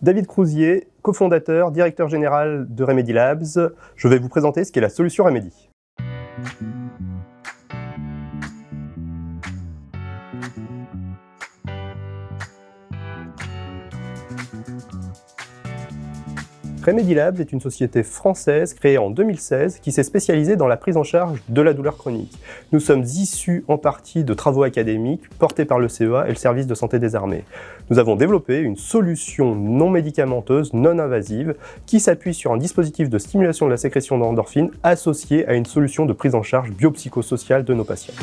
David Crouzier, cofondateur, directeur général de Remedy Labs. Je vais vous présenter ce qu'est la solution Remedy. Remedy Labs est une société française créée en 2016 qui s'est spécialisée dans la prise en charge de la douleur chronique. Nous sommes issus en partie de travaux académiques portés par le CEA et le service de santé des armées. Nous avons développé une solution non médicamenteuse, non invasive, qui s'appuie sur un dispositif de stimulation de la sécrétion d'endorphines associé à une solution de prise en charge biopsychosociale de nos patients.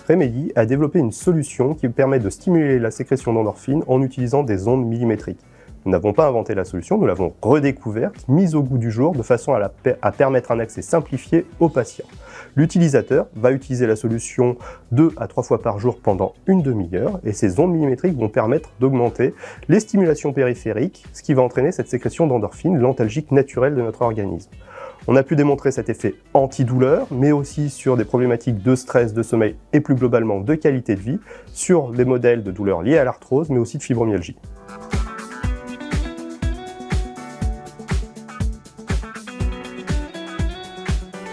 Remedy a développé une solution qui permet de stimuler la sécrétion d'endorphines en utilisant des ondes millimétriques. Nous n'avons pas inventé la solution, nous l'avons redécouverte, mise au goût du jour de façon à permettre un accès simplifié aux patients. L'utilisateur va utiliser la solution 2 à 3 fois par jour pendant une demi-heure et ces ondes millimétriques vont permettre d'augmenter les stimulations périphériques, ce qui va entraîner cette sécrétion d'endorphines, l'antalgique naturel de notre organisme. On a pu démontrer cet effet antidouleur, mais aussi sur des problématiques de stress, de sommeil et plus globalement de qualité de vie, sur des modèles de douleurs liées à l'arthrose, mais aussi de fibromyalgie.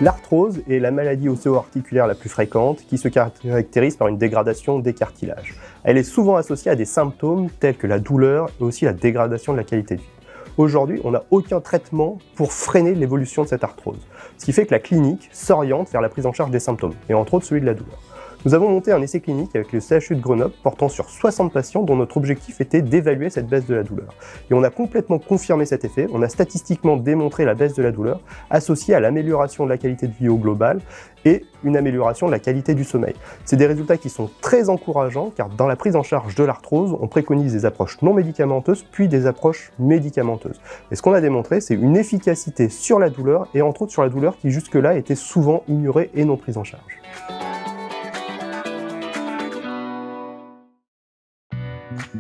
L'arthrose est la maladie ostéo-articulaire la plus fréquente qui se caractérise par une dégradation des cartilages. Elle est souvent associée à des symptômes tels que la douleur et aussi la dégradation de la qualité de vie. Aujourd'hui, on n'a aucun traitement pour freiner l'évolution de cette arthrose, ce qui fait que la clinique s'oriente vers la prise en charge des symptômes, et entre autres celui de la douleur. Nous avons monté un essai clinique avec le CHU de Grenoble portant sur 60 patients dont notre objectif était d'évaluer cette baisse de la douleur. Et on a complètement confirmé cet effet, on a statistiquement démontré la baisse de la douleur associée à l'amélioration de la qualité de vie au global et une amélioration de la qualité du sommeil. C'est des résultats qui sont très encourageants car dans la prise en charge de l'arthrose, on préconise des approches non médicamenteuses puis des approches médicamenteuses. Et ce qu'on a démontré, c'est une efficacité sur la douleur et entre autres sur la douleur qui jusque-là était souvent ignorée et non prise en charge.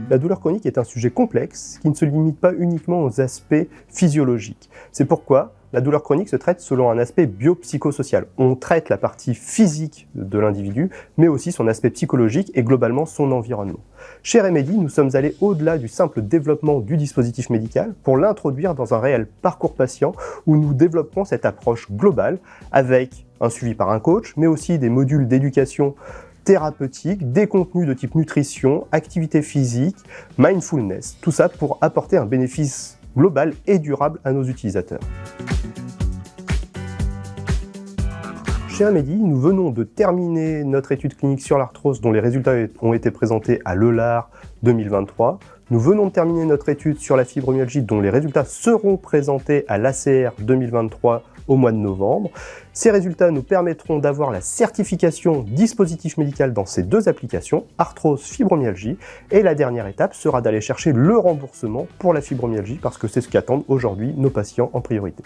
La douleur chronique est un sujet complexe qui ne se limite pas uniquement aux aspects physiologiques. C'est pourquoi la douleur chronique se traite selon un aspect biopsychosocial. On traite la partie physique de l'individu, mais aussi son aspect psychologique et globalement son environnement. Chez Remedy, nous sommes allés au-delà du simple développement du dispositif médical pour l'introduire dans un réel parcours patient où nous développons cette approche globale avec un suivi par un coach, mais aussi des modules d'éducation thérapeutique, des contenus de type nutrition, activité physique, mindfulness, tout ça pour apporter un bénéfice global et durable à nos utilisateurs. Chez Remedy, nous venons de terminer notre étude clinique sur l'arthrose dont les résultats ont été présentés à l'EULAR 2023. Nous venons de terminer notre étude sur la fibromyalgie dont les résultats seront présentés à l'ACR 2023 au mois de novembre. Ces résultats nous permettront d'avoir la certification dispositif médical dans ces deux applications, arthrose, fibromyalgie, et la dernière étape sera d'aller chercher le remboursement pour la fibromyalgie parce que c'est ce qu'attendent aujourd'hui nos patients en priorité.